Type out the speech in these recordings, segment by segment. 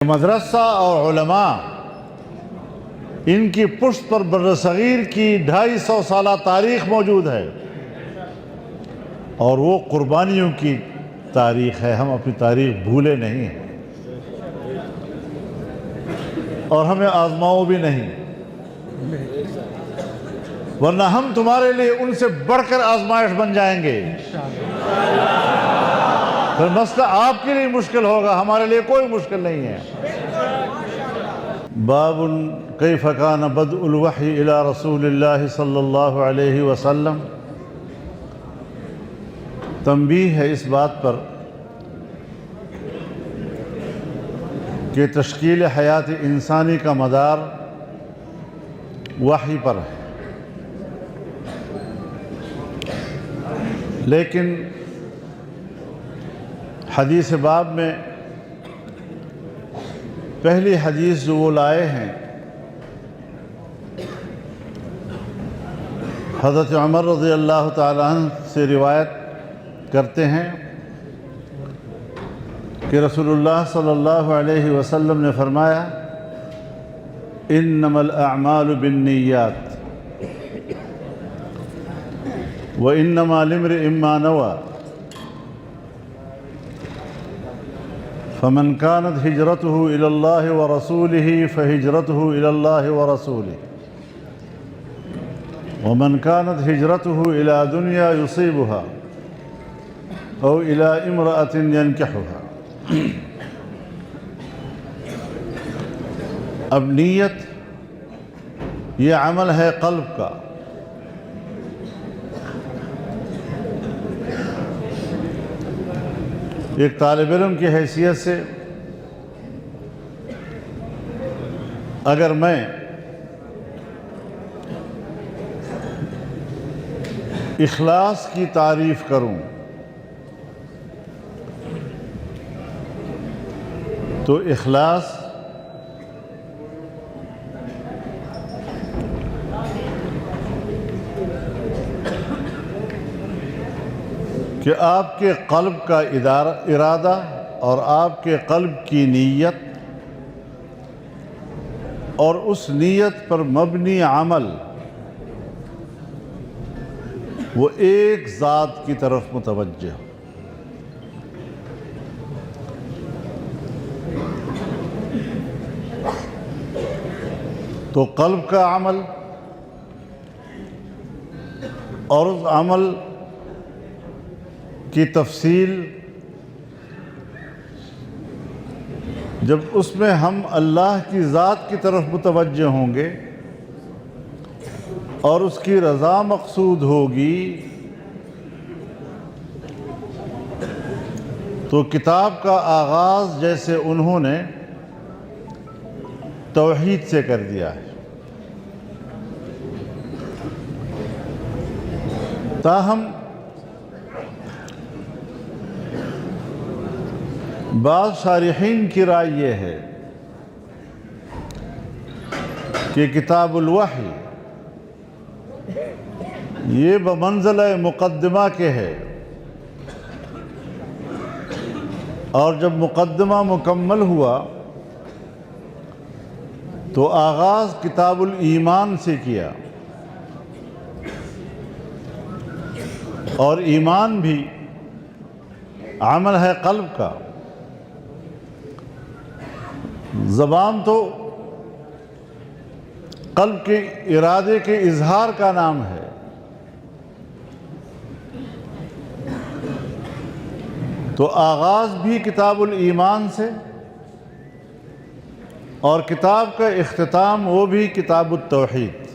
مدرسہ اور علماء ان کی پشت پر برصغیر کی 250 سالہ تاریخ موجود ہے اور وہ قربانیوں کی تاریخ ہے. ہم اپنی تاریخ بھولے نہیں ہیں اور ہمیں آزماؤ بھی نہیں، ورنہ ہم تمہارے لیے ان سے بڑھ کر آزمائش بن جائیں گے. پھر مسئلہ آپ کے لیے مشکل ہوگا، ہمارے لیے کوئی مشکل نہیں ہے. باب کیف کان بدء الوحی الی رسول اللہ صلی اللہ علیہ وسلم. تنبیہ ہے اس بات پر کہ تشکیل حیات انسانی کا مدار وحی پر ہے، لیکن حدیث باب میں پہلی حدیث جو وہ لائے ہیں حضرت عمر رضی اللہ تعالیٰ عنہ سے روایت کرتے ہیں کہ رسول اللہ صلی اللہ علیہ وسلم نے فرمایا انما الاعمال بالنیات وانما لامرئ ما نوى فمن كانت هجرته إلى الله ورسوله فهجرته إلى الله ورسوله ومن كانت هجرته إلى دنيا يصيبها أو إلى امرأة ينكحها. اب نیت یہ عمل ہے قلب کا. ایک طالب علم کی حیثیت سے اگر میں اخلاص کی تعریف کروں تو اخلاص کہ آپ کے قلب کا ارادہ اور آپ کے قلب کی نیت اور اس نیت پر مبنی عمل وہ ایک ذات کی طرف متوجہ ہو. تو قلب کا عمل اور اس عمل کی تفصیل جب اس میں ہم اللہ کی ذات کی طرف متوجہ ہوں گے اور اس کی رضا مقصود ہوگی تو کتاب کا آغاز جیسے انہوں نے توحید سے کر دیا ہے. تاہم بعض شارحین کی رائے یہ ہے کہ کتاب الوحی یہ بمنزلہ مقدمہ کے ہے اور جب مقدمہ مکمل ہوا تو آغاز کتاب الایمان سے کیا اور ایمان بھی عمل ہے قلب کا. زبان تو قلب کے ارادے کے اظہار کا نام ہے، تو آغاز بھی کتاب الایمان سے اور کتاب کا اختتام وہ بھی کتاب التوحید.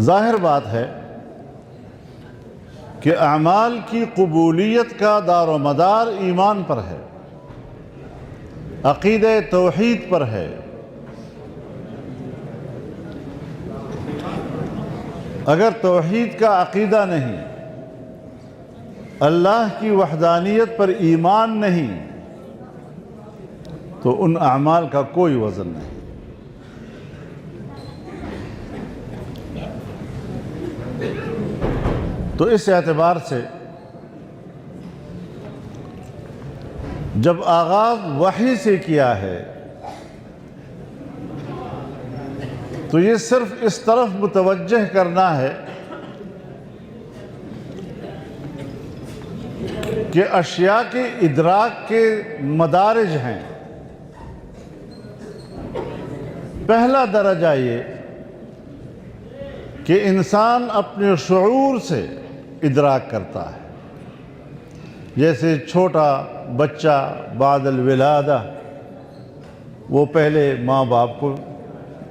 ظاہر بات ہے کہ اعمال کی قبولیت کا دار و مدار ایمان پر ہے، عقیدہ توحید پر ہے. اگر توحید کا عقیدہ نہیں، اللہ کی وحدانیت پر ایمان نہیں تو ان اعمال کا کوئی وزن نہیں. تو اس اعتبار سے جب آغاز وحی سے کیا ہے تو یہ صرف اس طرف متوجہ کرنا ہے کہ اشیاء کے ادراک کے مدارج ہیں۔ پہلا درجہ یہ کہ انسان اپنے شعور سے ادراک کرتا ہے، جیسے چھوٹا بچہ بعد الولادہ وہ پہلے ماں باپ کو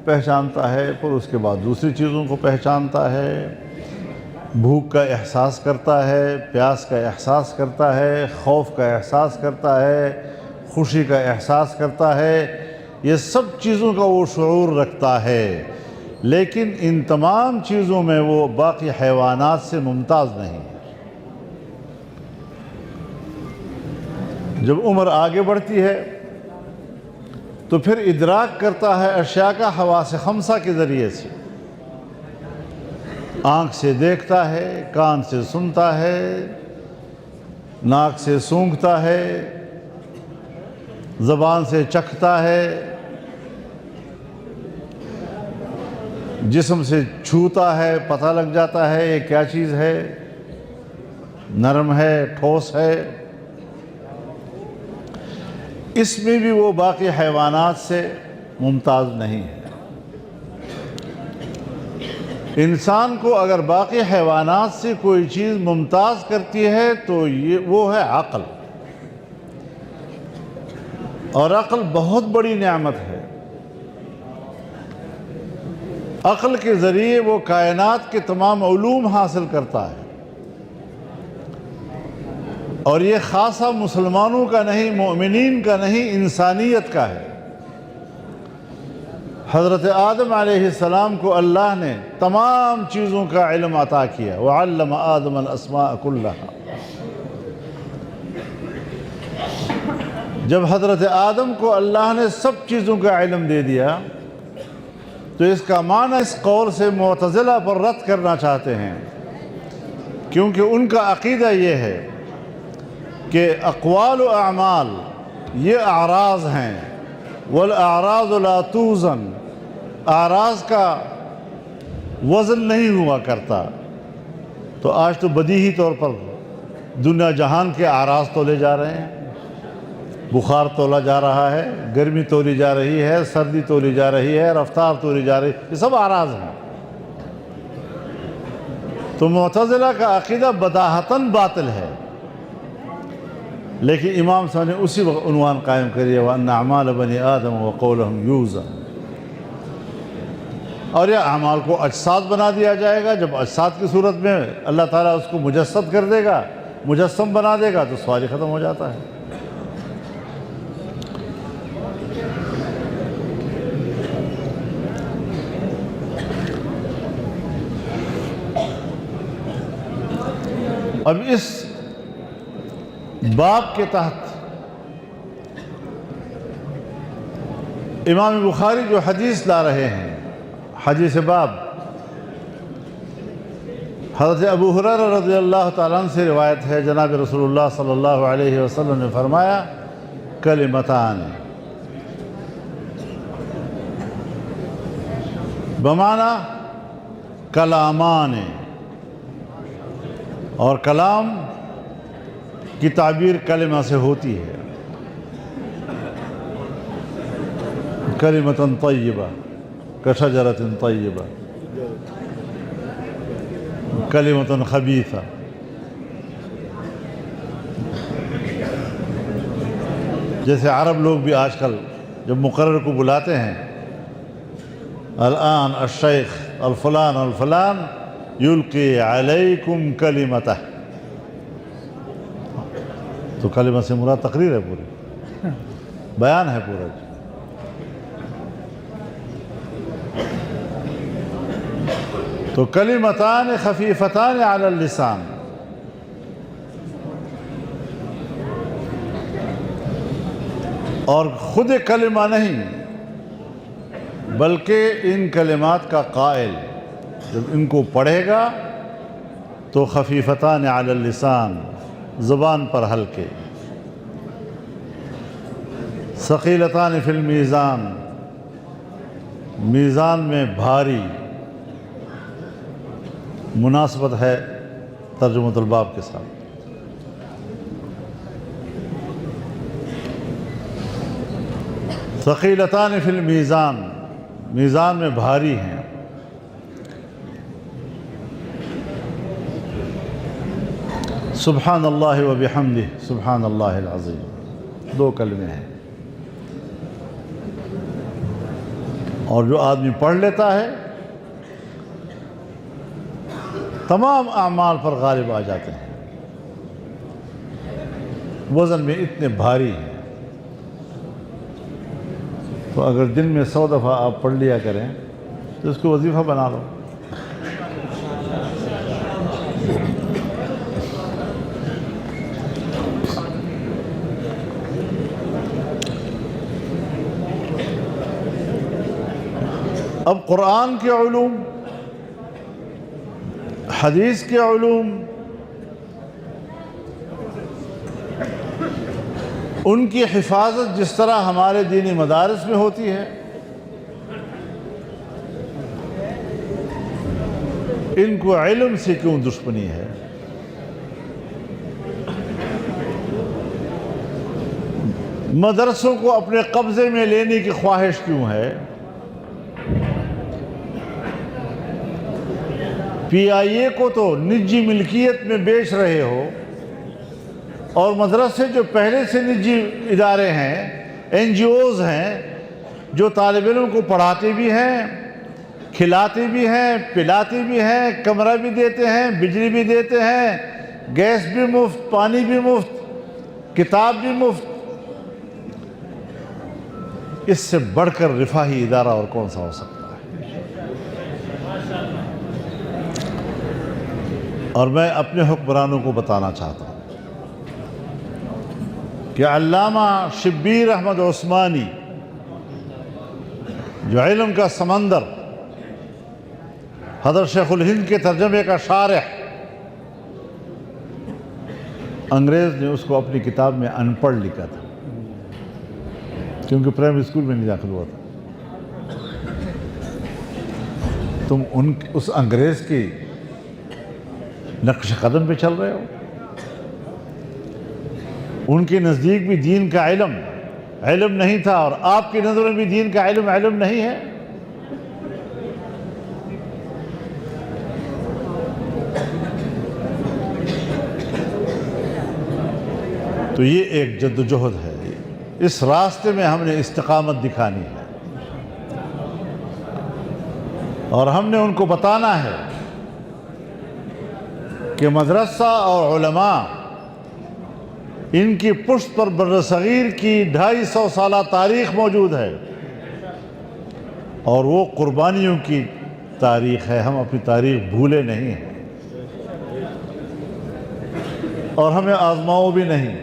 پہچانتا ہے، پھر اس کے بعد دوسری چیزوں کو پہچانتا ہے، بھوک کا احساس کرتا ہے، پیاس کا احساس کرتا ہے، خوف کا احساس کرتا ہے، خوشی کا احساس کرتا ہے، یہ سب چیزوں کا وہ شعور رکھتا ہے، لیکن ان تمام چیزوں میں وہ باقی حیوانات سے ممتاز نہیں ہے۔ جب عمر آگے بڑھتی ہے تو پھر ادراک کرتا ہے اشیاء کا حواس خمسہ کے ذریعے سے، آنکھ سے دیکھتا ہے، کان سے سنتا ہے، ناک سے سونگھتا ہے، زبان سے چکھتا ہے، جسم سے چھوتا ہے، پتہ لگ جاتا ہے یہ کیا چیز ہے، نرم ہے، ٹھوس ہے۔ اس میں بھی وہ باقی حیوانات سے ممتاز نہیں ہے۔ انسان کو اگر باقی حیوانات سے کوئی چیز ممتاز کرتی ہے تو وہ ہے عقل، اور عقل بہت بڑی نعمت ہے۔ عقل کے ذریعے وہ کائنات کے تمام علوم حاصل کرتا ہے، اور یہ خاصہ مسلمانوں کا نہیں، مومنین کا نہیں، انسانیت کا ہے۔ حضرت آدم علیہ السلام کو اللہ نے تمام چیزوں کا علم عطا کیا، وَعَلَّمَ آدَمَ الْأَسْمَاءَ كُلَّهَا۔ جب حضرت آدم کو اللہ نے سب چیزوں کا علم دے دیا تو اس کا معنی اس قول سے معتزلہ پر رد کرنا چاہتے ہیں، کیونکہ ان کا عقیدہ یہ ہے کہ اقوال و اعمال یہ اعراض ہیں، والاعراض لا توزن، اعراض کا وزن نہیں ہوا کرتا۔ تو آج تو بدیہی طور پر دنیا جہان کے اعراض تولے جا رہے ہیں، بخار تولا جا رہا ہے، گرمی تولی جا رہی ہے، سردی تولی جا رہی ہے، رفتار تولی جا رہی ہے، یہ سب اعراض ہیں۔ تو معتزلہ کا عقیدہ بداہتاً باطل ہے، لیکن امام صاحب نے اسی وقت عنوان قائم کریے وَأَنَّ أَعْمَالَ بَنِي آدَمَ وَقَوْلَهُمْ يُوزَنُ، اور یہ اعمال کو اجساد بنا دیا جائے گا۔ جب اجساد کی صورت میں اللہ تعالیٰ اس کو مجسد کر دے گا، مجسم بنا دے گا، تو سوال ختم ہو جاتا ہے۔ اب اس باب کے تحت امام بخاری جو حدیث لا رہے ہیں، حدیث باب، حضرت ابو ہریرہ رضی اللہ تعالیٰ عنہ سے روایت ہے، جناب رسول اللہ صلی اللہ علیہ وسلم نے فرمایا کلمتان، بمعنی کلامان، اور کلام کی تعبیر کلمہ سے ہوتی ہے۔ کلمۃ طیبہ کشجرۃ طیبہ، کلمۃ خبیثہ۔ جیسے عرب لوگ بھی آج کل جب مقرر کو بلاتے ہیں، الآن الشیخ الفلان الفلان یلقی علیکم کلمتہ، تو کلمہ سے مراد تقریر ہے، پوری بیان ہے پورا۔ تو کلمتان خفیفتان علی اللسان، اور خود کلمہ نہیں بلکہ ان کلمات کا قائل جب ان کو پڑھے گا تو خفیفتان علی اللسان، زبان پر ہلکے، ثقیلتان فی المیزان، میزان میں بھاری، مناسبت ہے ترجمۃ الباب کے ساتھ۔ ثقیلتان فی المیزان، میزان میں بھاری ہیں۔ سبحان اللہ و بحمدہ، سبحان اللہ العظیم، دو کلمے ہیں، اور جو آدمی پڑھ لیتا ہے تمام اعمال پر غالب آ جاتے ہیں، وزن میں اتنے بھاری ہیں۔ تو اگر دن میں 100 دفعہ آپ پڑھ لیا کریں تو اس کو وظیفہ بنا لو۔ اب قرآن کے علوم، حدیث کے علوم، ان کی حفاظت جس طرح ہمارے دینی مدارس میں ہوتی ہے، ان کو علم سے کیوں دشمنی ہے؟ مدرسوں کو اپنے قبضے میں لینے کی خواہش کیوں ہے؟ پی آئی اے کو تو نجی ملکیت میں بیچ رہے ہو، اور مدرسے جو پہلے سے نجی ادارے ہیں، این جی اوز ہیں، جو طالب علم کو پڑھاتے بھی ہیں، کھلاتے بھی ہیں، پلاتے بھی ہیں، کمرہ بھی دیتے ہیں، بجلی بھی دیتے ہیں، گیس بھی مفت، پانی بھی مفت، کتاب بھی مفت، اس سے بڑھ کر رفاہی ادارہ اور کون سا ہو سکتا ہے؟ اور میں اپنے حکمرانوں کو بتانا چاہتا ہوں کہ علامہ شبیر احمد عثمانی، جو علم کا سمندر، حضرت شیخ الہند کے ترجمے کا شارح، انگریز نے اس کو اپنی کتاب میں ان پڑھ لکھا تھا، کیونکہ پرائمری اسکول میں نہیں داخل ہوا تھا۔ تم اس انگریز کی نقش قدم پہ چل رہے ہو؟ ان کے نزدیک بھی دین کا علم نہیں تھا، اور آپ کی نظر میں بھی دین کا علم نہیں ہے۔ تو یہ ایک جدوجہد ہے، اس راستے میں ہم نے استقامت دکھانی ہے، اور ہم نے ان کو بتانا ہے کہ مدرسہ اور علماء، ان کی پشت پر برصغیر کی 250 سالہ تاریخ موجود ہے، اور وہ قربانیوں کی تاریخ ہے۔ ہم اپنی تاریخ بھولے نہیں ہیں، اور ہمیں آزماؤ بھی نہیں،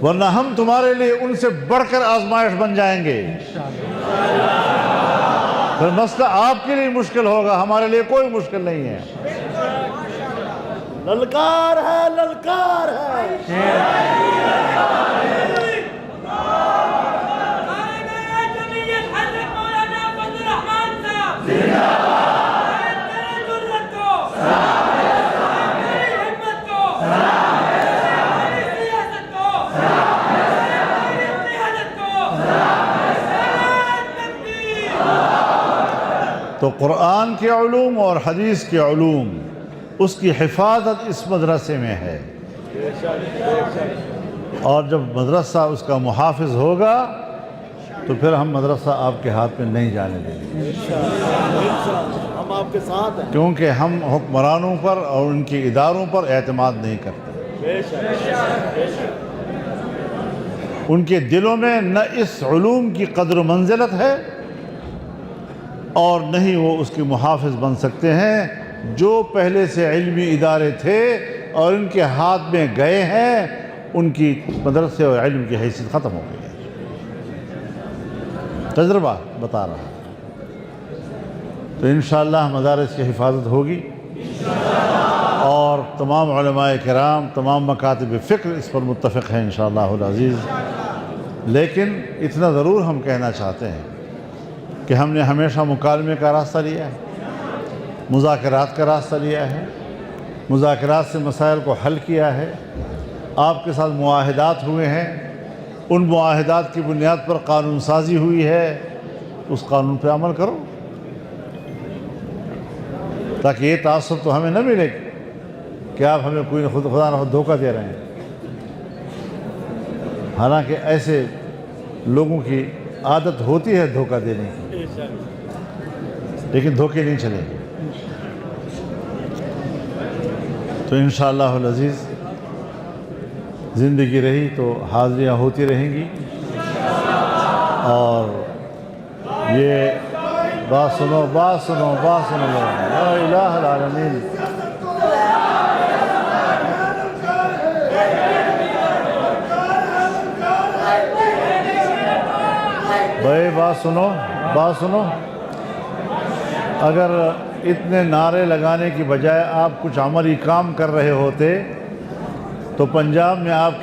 ورنہ ہم تمہارے لیے ان سے بڑھ کر آزمائش بن جائیں گے۔ پھر مسئلہ آپ کے لیے مشکل ہوگا، ہمارے لیے کوئی مشکل نہیں ہے۔ للکار ہے، للکار ہے۔ تو قرآن کے علوم اور حدیث کے علوم، اس کی حفاظت اس مدرسے میں ہے، اور جب مدرسہ اس کا محافظ ہوگا تو پھر ہم مدرسہ آپ کے ہاتھ میں نہیں جانے دیں گے، ہم آپ کے ساتھ ہیں، کیونکہ ہم حکمرانوں پر اور ان کے اداروں پر اعتماد نہیں کرتے۔ ان کے دلوں میں نہ اس علوم کی قدر و منزلت ہے، اور نہیں وہ اس کے محافظ بن سکتے ہیں۔ جو پہلے سے علمی ادارے تھے اور ان کے ہاتھ میں گئے ہیں، ان کی مدرسے اور علم کی حیثیت ختم ہو گئی ہے۔ تجربہ بتا رہا ہے۔ تو انشاءاللہ مدارس کی حفاظت ہوگی۔ تمام علماء کرام، تمام مکاتب فکر اس پر متفق ہیں انشاءاللہ العزیز۔ لیکن اتنا ضرور ہم کہنا چاہتے ہیں کہ ہم نے ہمیشہ مکالمے کا راستہ لیا ہے، مذاکرات کا راستہ لیا ہے، مذاکرات سے مسائل کو حل کیا ہے۔ آپ کے ساتھ معاہدات ہوئے ہیں، ان معاہدات کی بنیاد پر قانون سازی ہوئی ہے، اس قانون پہ عمل کرو، تاکہ یہ تعصب تو ہمیں نہ ملے کہ آپ ہمیں کوئی خدا نہ خود دھوکہ دے رہے ہیں۔ حالانکہ ایسے لوگوں کی عادت ہوتی ہے دھوکہ دینے کی، لیکن دھوکے نہیں چلے گے۔ تو انشاءاللہ العزیز زندگی رہی تو حاضریاں ہوتی رہیں گی، اور یہ بات سنو لا الہ العالمین۔ بھائی بات سنو، اگر اتنے نعرے لگانے کی بجائے آپ کچھ عملی کام کر رہے ہوتے تو پنجاب میں آپ کی